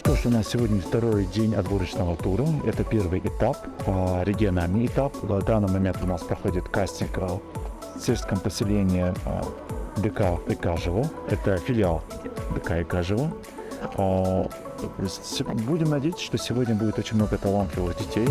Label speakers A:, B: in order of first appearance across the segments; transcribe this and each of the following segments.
A: что ж, у нас сегодня второй день отборочного тура. Это первый этап, региональный этап. В данный момент у нас проходит кастинг в сельском поселении ДК Икажево. Это филиал ДК Икажево. Будем надеяться, что сегодня будет очень много талантливых детей.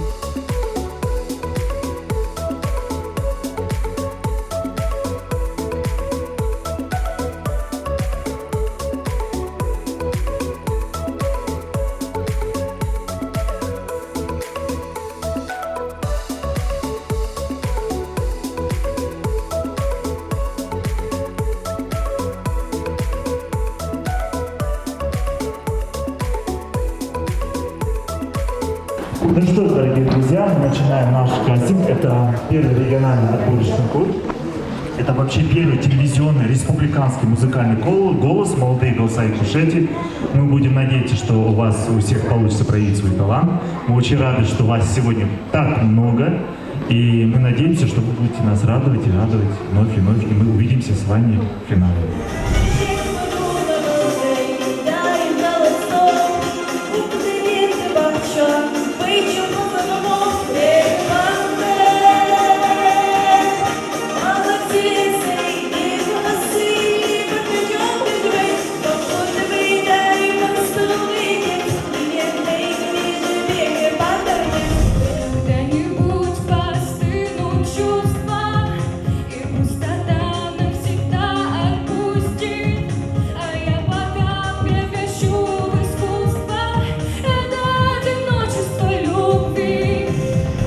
A: Ну что ж, дорогие друзья, мы начинаем наш кастинг. Это первый региональный отборочный тур. Это вообще первый телевизионный республиканский музыкальный голос «Молодые голоса Ингушетии». Мы будем надеяться, что у вас у всех получится проявить свой талант. Мы очень рады, что вас сегодня так много. И мы надеемся, что вы будете нас радовать и радовать вновь и вновь. И мы увидимся с вами в финале.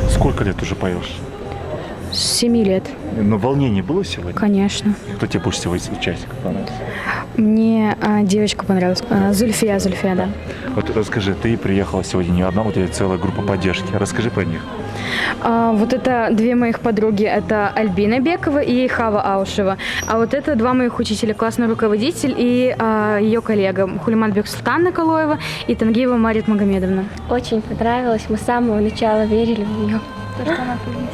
A: Сколько лет уже поешь?
B: С 7 лет.
A: Но волнение было сегодня?
B: Конечно.
A: Кто тебе больше всего из участников понравился?
B: Мне девочка понравилась. Зульфия, да.
A: Вот расскажи, ты приехала сегодня не одна, у тебя целая группа поддержки. Расскажи про них.
B: Вот это две моих подруги. Это Альбина Бекова и Хава Аушева. А вот это два моих учителя, классный руководитель и ее коллега Хулиманбек Султан Наколоева и Тангиева Марит Магомедовна.
C: Очень понравилось. Мы с самого начала верили в нее. То, что она победит.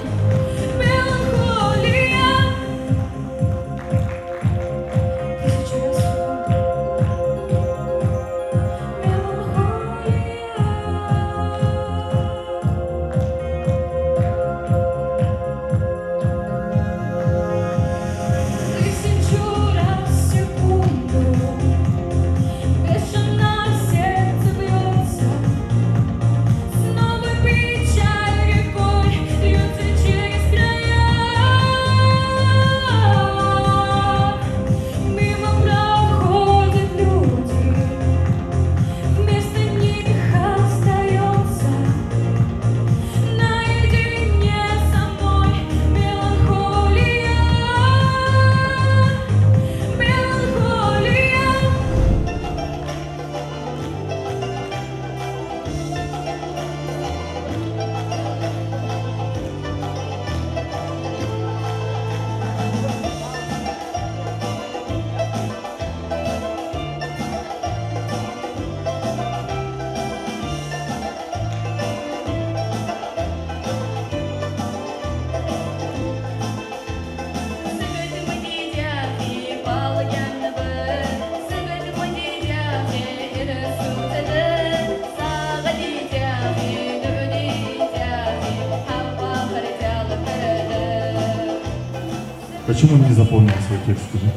A: Почему не запомнил свой текст, скажи?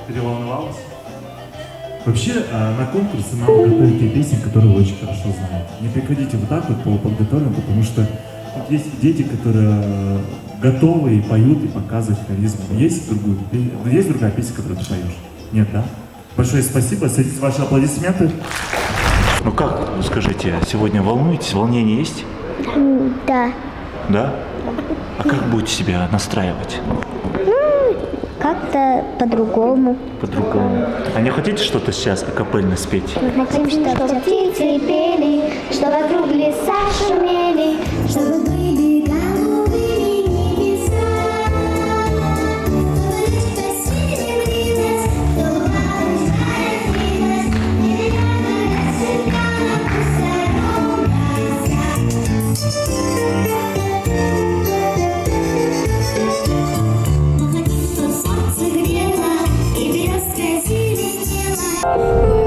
A: Переволновалась? Вообще, на конкурсы надо готовить те песни, которые вы очень хорошо знаете. Не приходите вот так вот по подготовленному, потому что тут есть дети, которые готовы и поют, и показывают харизму. Есть другая песня, которую ты поешь? Нет, да? Большое спасибо. Садитесь, ваши аплодисменты. Ну как, скажите, сегодня волнуетесь? Волнение есть?
C: Да.
A: Да? А как будете себя настраивать?
C: Как-то по-другому.
A: По-другому. А не хотите что-то сейчас акапельно спеть?
C: Мы хотим, чтобы птицы пели, что вокруг леса шумели, чтобы были голубыми небеса.
D: Мы хотим, чтобы солнце грело и березка зеленела.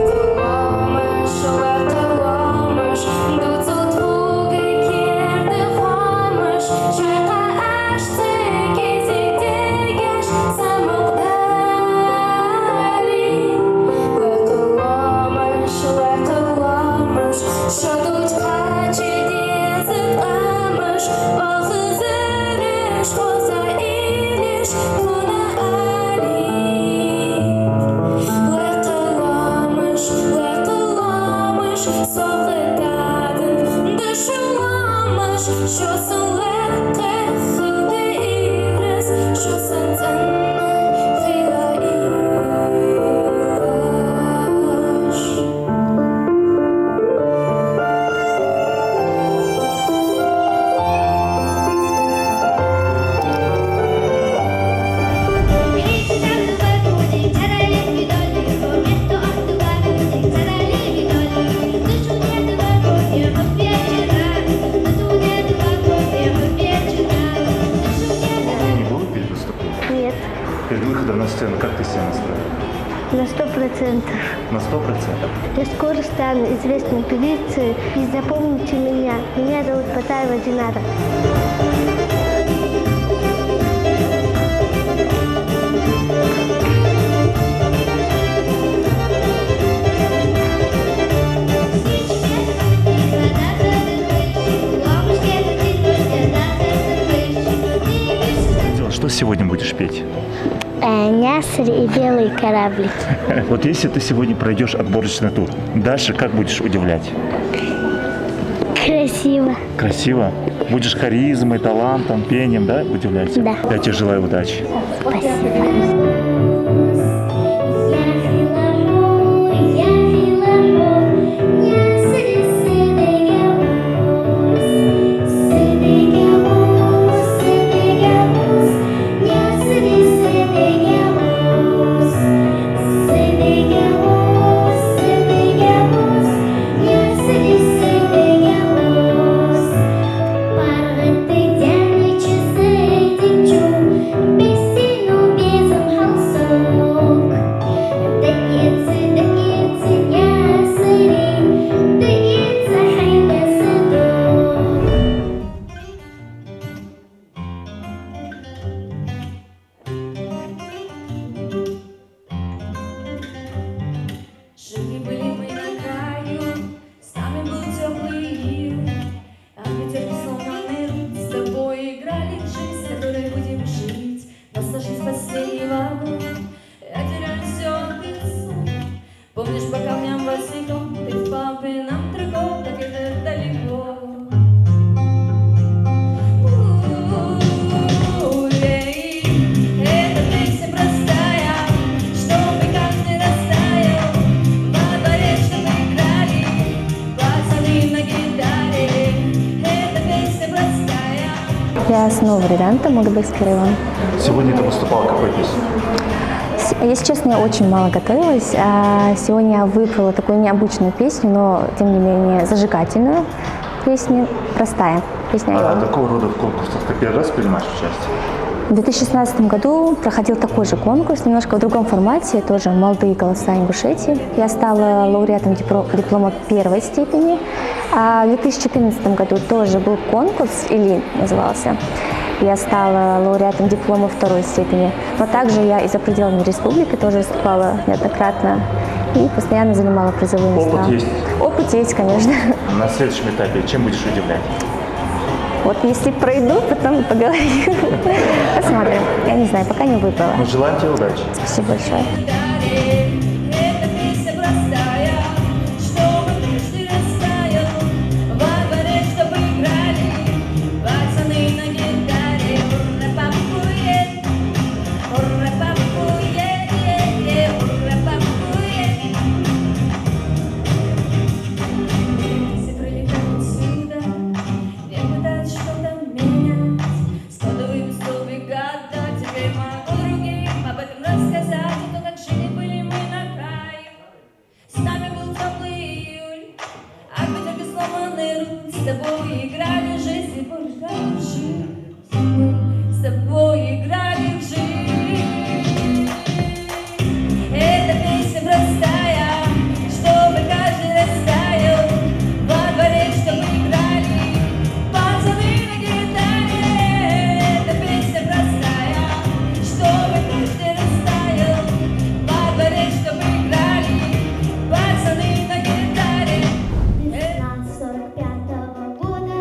C: На 100%.
A: На 100%.
C: Я скоро стану известной певицей, и запомните меня. Меня зовут Патаева Динара.
A: Что сегодня будешь петь?
C: Нясри и белый кораблик.
A: Вот если ты сегодня пройдешь отборочный тур, дальше как будешь удивлять?
C: Красиво.
A: Красиво? Будешь харизмой, талантом, пением, да, удивлять?
C: Да.
A: Я тебе желаю удачи.
C: Спасибо.
D: Жили были мы на краю, с нами был теплый мир, а ветер словно нырнул, с тобой играли в жизнь, с которой будем жить. Но сложись в последний вагон, я теряю все от лицу. Помнишь, по камням босиком ты в папином трико, так это далеко. Эта песня простая, чтобы каждый растаял. Во дворе, чтобы играли пацаны на гитаре. Эта песня простая.
E: Я снова Риданта, Магдебекский район.
A: Сегодня ты выступала какой песней?
E: Если честно, я очень мало готовилась. Сегодня я выбрала такую необычную песню, но тем не менее зажигательную песню, простая песня.
A: А какого рода конкурсах ты первый раз принимаешь участие?
E: В 2016 году проходил такой же конкурс, немножко в другом формате, тоже «Молодые голоса Ингушетии». Я стала лауреатом диплома первой степени. А в 2014 году тоже был конкурс, «Или» назывался. Я стала лауреатом диплома второй степени. Но также я и за пределами республики тоже выступала неоднократно и постоянно занимала призовые места.
A: Опыт есть?
E: Опыт есть, конечно.
A: На следующем этапе чем будешь удивлять?
E: Вот если пройду, потом поговорим. Посмотрим. Я не знаю, пока не выбрала.
A: Ну, желаю тебе удачи.
E: Спасибо большое.
D: Эта песня простая, чтобы каждый растаял. Во дворе, чтобы играли пацаны на гитаре. Ура-папуе, ура-папуе, ура-папуе. Все прилетают сюда, не пытаются что-то менять. Складываем столбик года, теперь могу другим об этом рассказать. И то, как жили были мы на краю. С нами был теплый июль, а ветер без сломанный руль. С тобой играли в жизнь, и играли в жизнь. С тобой играли в жизнь. Эта песня простая, чтобы каждый растаял. Во дворе, чтобы играли пацаны на гитаре. Эта песня простая, чтобы каждый растаял. Во дворе, чтобы играли пацаны на гитаре.
C: Весна 45-го года,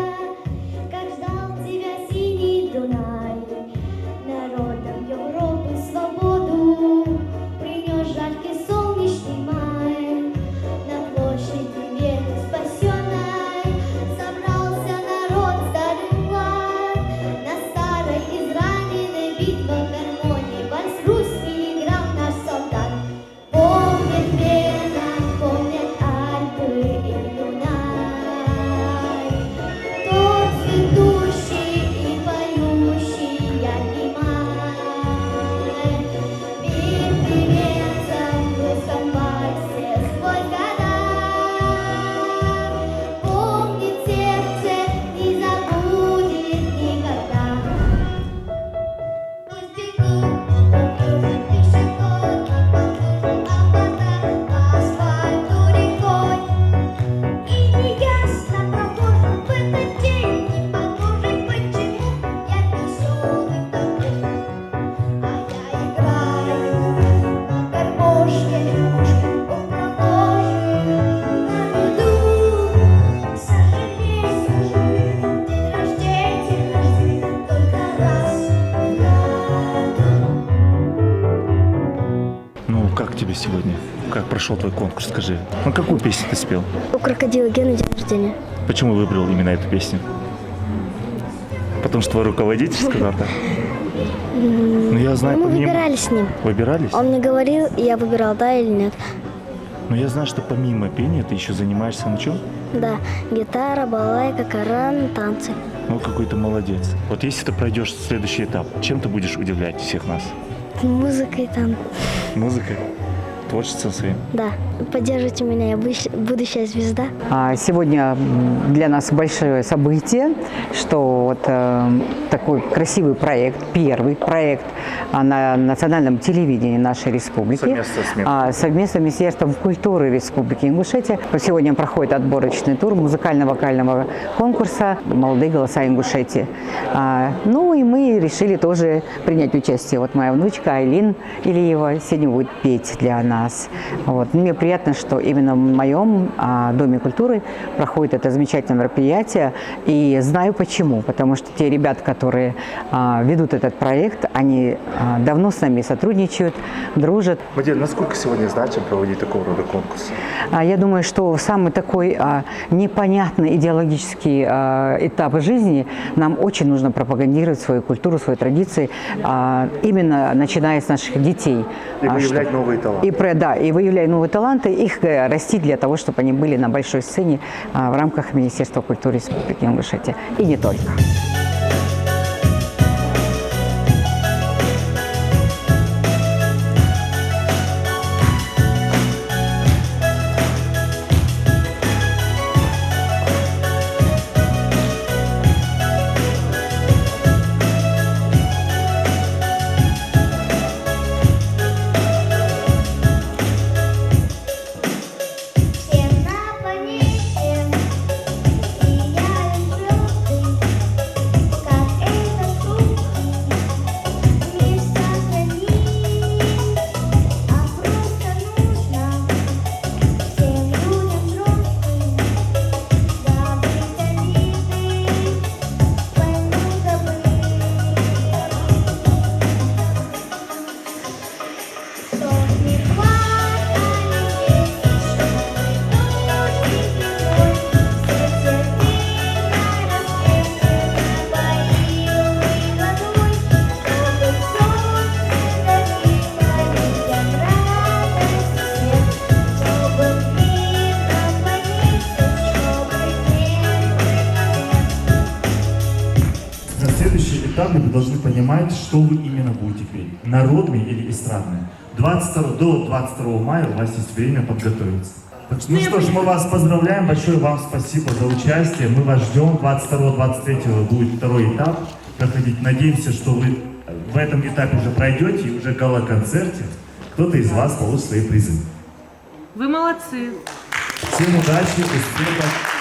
A: как прошел твой конкурс, скажи. Ну, какую песню ты спел?
C: У крокодила Гены день рождения.
A: Почему выбрал именно эту песню? Потому что твой руководитель сказал так? Ну, я знаю,
C: Мы
A: помимо...
C: выбирали с ним.
A: Выбирались?
C: Он мне говорил, и я выбирал, да или нет.
A: Но я знаю, что помимо пения ты еще занимаешься на чем?
C: Да, гитара, балалайка, Коран, танцы.
A: Ну, какой ты молодец. Вот если ты пройдешь следующий этап, чем ты будешь удивлять всех нас?
C: Музыкой там.
A: Музыкой? Творчеством своим?
C: Да. Поддержите меня, я будущая звезда.
F: Сегодня для нас большое событие, что вот такой красивый проект, первый проект на национальном телевидении нашей республики.
A: Совместно с МИД.
F: Совместно с Министерством культуры Республики Ингушетия. Сегодня проходит отборочный тур музыкально-вокального конкурса «Молодые голоса Ингушетии». Ну и мы решили тоже принять участие. Вот моя внучка Айлин Ильева сегодня будет петь для нас. Вот. Мне приятно, что именно в моем Доме культуры проходит это замечательное мероприятие. И знаю почему. Потому что те ребята, которые ведут этот проект, они давно с нами сотрудничают, дружат.
A: Мадина, насколько сегодня значимо проводить такого рода конкурс?
F: Я думаю, что в самый такой непонятный идеологический этап жизни нам очень нужно пропагандировать свою культуру, свои традиции, именно начиная с наших детей.
A: И выявлять новые таланты.
F: И выявлять новые таланты, их растить для того, чтобы они были на большой сцене в рамках Министерства культуры Республики Ингушетия. И не только.
C: Всем на планете сияют звезды, как этот круг мир сохранить, а просто нужно всем людям взрослым забыть обиды, войну забыть. Сотни плакали дети, чтобы дождик лилой, сердце пыльно распресано боилой водой, чтобы солнце дарило людям радость и свет, чтобы мир на планете, чтобы мир.
A: На следующий этап вы должны понимать, что вы именно будете петь. Народный или эстрадный. До 22 мая у вас есть время подготовиться. Ну что ж, мы вас поздравляем, большое вам спасибо за участие. Мы вас ждем. 22-23 будет второй этап проходить. Надеемся, что вы в этом этапе уже пройдете и уже в гала-концерте кто-то из вас получит свои призы.
G: Вы молодцы.
A: Всем удачи, успехов.